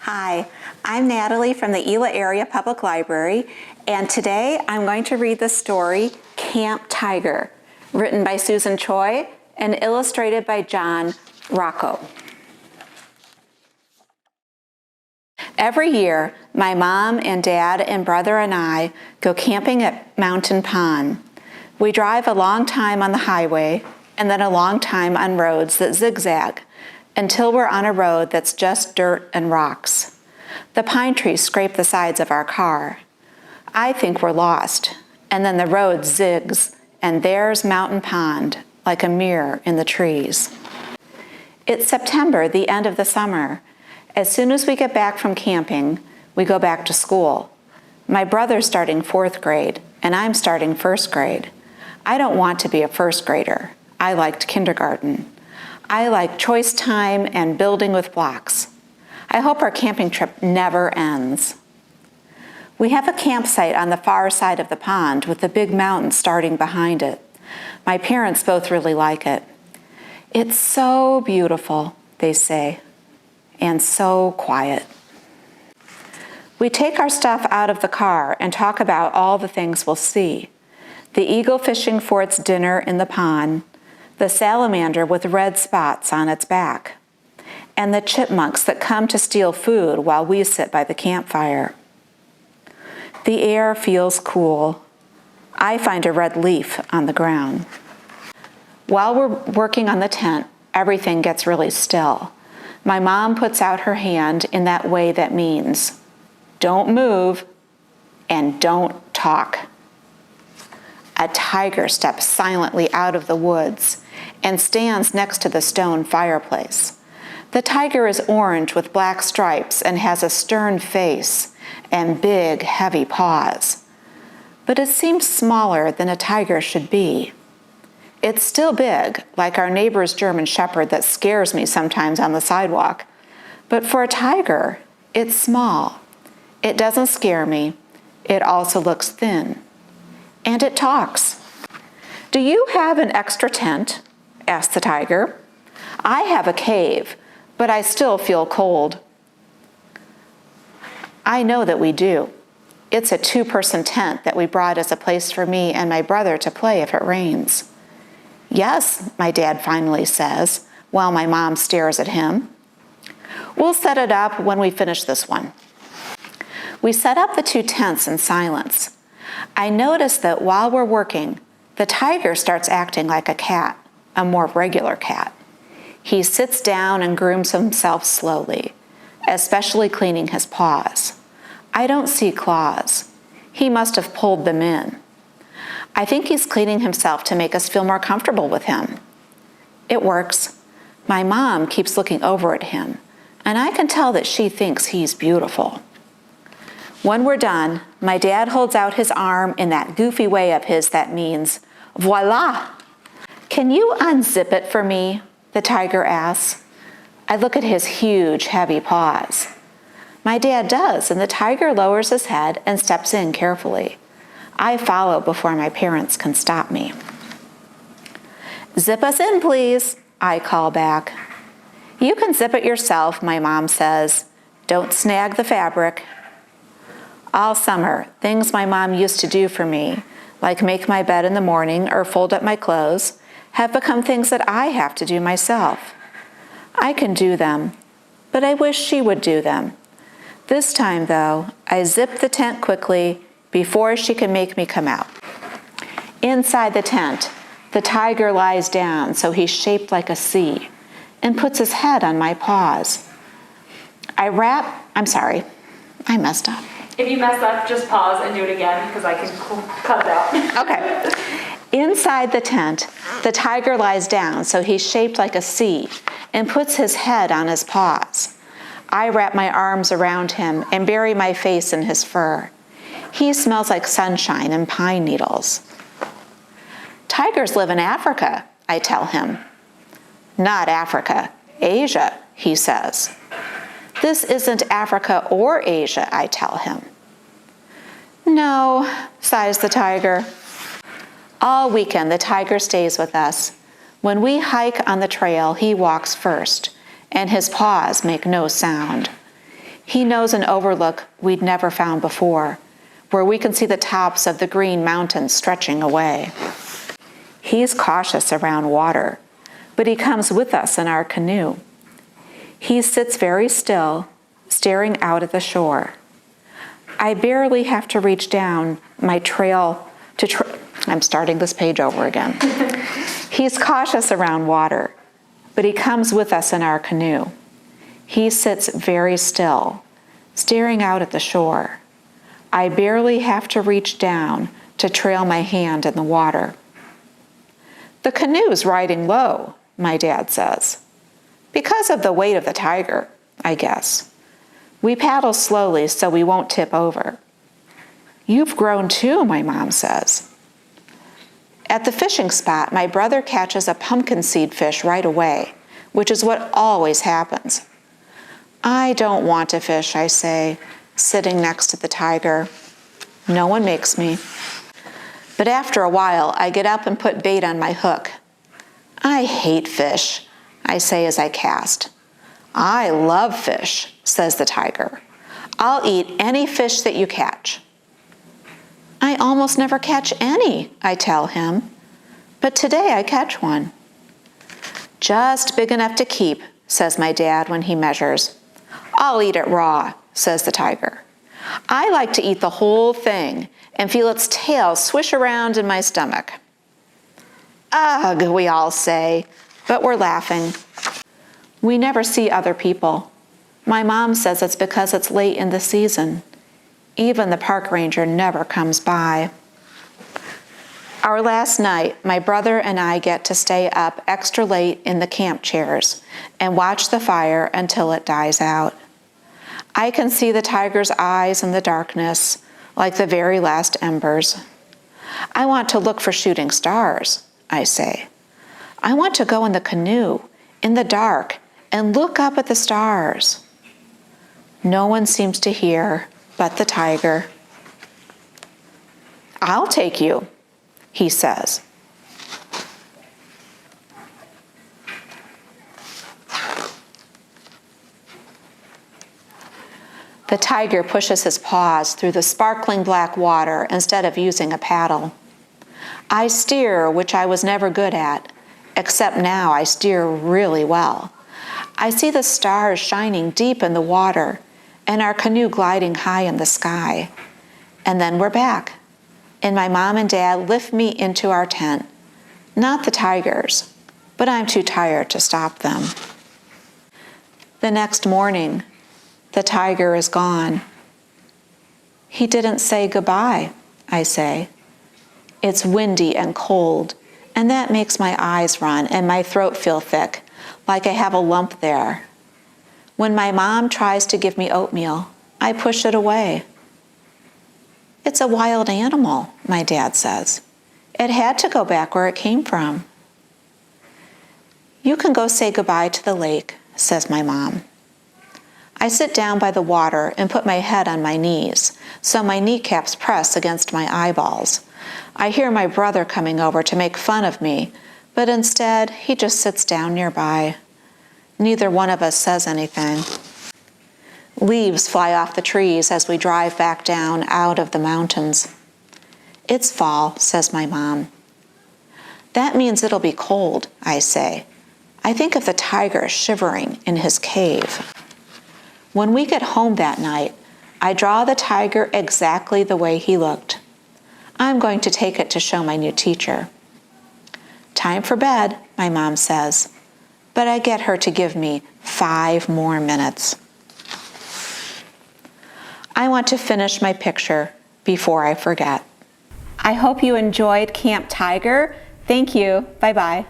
Hi, I'm Natalie from the Ela Area Public Library, and today I'm going to read the story Camp Tiger, written by Susan Choi and illustrated by John Rocco. Every year, my mom and dad and brother and I go camping at Mountain Pond. We drive a long time on the highway and then a long time on roads that zigzag until we're on a road that's just dirt and rocks. The pine trees scrape the sides of our car. I think we're lost, and then the road zigs, and there's Mountain Pond, like a mirror in the trees. It's September, the end of the summer. As soon as we get back from camping, we go back to school. My brother's starting 4th grade, and I'm starting 1st grade. I don't want to be a 1st grader. I liked kindergarten. I like choice time and building with blocks. I hope our camping trip never ends. We have a campsite on the far side of the pond with the big mountain starting behind it. My parents both really like it. It's so beautiful, they say, and so quiet. We take our stuff out of the car and talk about all the things we'll see. The eagle fishing for its dinner in the pond, the salamander with red spots on its back, and the chipmunks that come to steal food while we sit by the campfire. The air feels cool. I find a red leaf on the ground. While we're working on the tent, everything gets really still. My mom puts out her hand in that way that means, don't move and don't talk. A tiger steps silently out of the woods and stands next to the stone fireplace. The tiger is orange with black stripes and has a stern face and big, heavy paws. But it seems smaller than a tiger should be. It's still big, like our neighbor's German Shepherd that scares me sometimes on the sidewalk. But for a tiger, it's small. It doesn't scare me. It also looks thin. And it talks. "Do you have an extra tent?" asked the tiger. "I have a cave, but I still feel cold." I know that we do. It's a 2-person tent that we brought as a place for me and my brother to play if it rains. "Yes," my dad finally says, while my mom stares at him. "We'll set it up when we finish this one." We set up the 2 tents in silence. I notice that while we're working, the tiger starts acting like a cat, a more regular cat. He sits down and grooms himself slowly, especially cleaning his paws. I don't see claws. He must have pulled them in. I think he's cleaning himself to make us feel more comfortable with him. It works. My mom keeps looking over at him, and I can tell that she thinks he's beautiful. When we're done, my dad holds out his arm in that goofy way of his that means, "Voila!" "Can you unzip it for me?" the tiger asks. I look at his huge, heavy paws. My dad does, and the tiger lowers his head and steps in carefully. I follow before my parents can stop me. "Zip us in, please," I call back. "You can zip it yourself," my mom says. "Don't snag the fabric." All summer, things my mom used to do for me, like make my bed in the morning or fold up my clothes, have become things that I have to do myself. I can do them, but I wish she would do them. This time, though, I zip the tent quickly before she can make me come out. Inside the tent, the tiger lies down so he's shaped like a C and puts his head on my paws. I'm sorry, I messed up. If you mess up, just pause and do it again because I can cut it out. Okay. Inside the tent, the tiger lies down so he's shaped like a C and puts his head on his paws. I wrap my arms around him and bury my face in his fur. He smells like sunshine and pine needles. "Tigers live in Africa," I tell him. "Not Africa, Asia," he says. "This isn't Africa or Asia," I tell him. "No," sighs the tiger. All weekend, the tiger stays with us. When we hike on the trail, he walks first, and his paws make no sound. He knows an overlook we'd never found before, where we can see the tops of the green mountains stretching away. He's cautious around water, but he comes with us in our canoe. He sits very still, staring out at the shore. I barely have to reach down my trail to I'm starting this page over again. He's cautious around water, but he comes with us in our canoe. He sits very still, staring out at the shore. I barely have to reach down to trail my hand in the water. The canoe's riding low, my dad says. Because of the weight of the tiger, I guess. We paddle slowly so we won't tip over. You've grown too, my mom says. At the fishing spot, my brother catches a pumpkin seed fish right away, which is what always happens. I don't want to fish, I say, sitting next to the tiger. No one makes me. But after a while, I get up and put bait on my hook. I hate fish, I say as I cast. I love fish, says the tiger. I'll eat any fish that you catch. I almost never catch any, I tell him. But today I catch one. Just big enough to keep, says my dad when he measures. I'll eat it raw, says the tiger. I like to eat the whole thing and feel its tail swish around in my stomach. Ugh, we all say, but we're laughing. We never see other people. My mom says it's because it's late in the season. Even the park ranger never comes by. Our last night, my brother and I get to stay up extra late in the camp chairs and watch the fire until it dies out. I can see the tiger's eyes in the darkness, like the very last embers. I want to look for shooting stars, I say. I want to go in the canoe, in the dark, and look up at the stars. No one seems to hear but the tiger. I'll take you, he says. The tiger pushes his paws through the sparkling black water instead of using a paddle. I steer, which I was never good at, except now I steer really well. I see the stars shining deep in the water and our canoe gliding high in the sky. And then we're back, and my mom and dad lift me into our tent. Not the tigers, but I'm too tired to stop them. The next morning, the tiger is gone. He didn't say goodbye, I say. It's windy and cold, and that makes my eyes run and my throat feel thick, like I have a lump there. When my mom tries to give me oatmeal, I push it away. It's a wild animal, my dad says. It had to go back where it came from. You can go say goodbye to the lake, says my mom. I sit down by the water and put my head on my knees, so my kneecaps press against my eyeballs. I hear my brother coming over to make fun of me, but instead he just sits down nearby. Neither one of us says anything. Leaves fly off the trees as we drive back down out of the mountains. It's fall, says my mom. That means it'll be cold, I say. I think of the tiger shivering in his cave. When we get home that night, I draw the tiger exactly the way he looked. I'm going to take it to show my new teacher. Time for bed, my mom says, but I get her to give me 5 more minutes. I want to finish my picture before I forget. I hope you enjoyed Camp Tiger. Thank you. Bye-bye.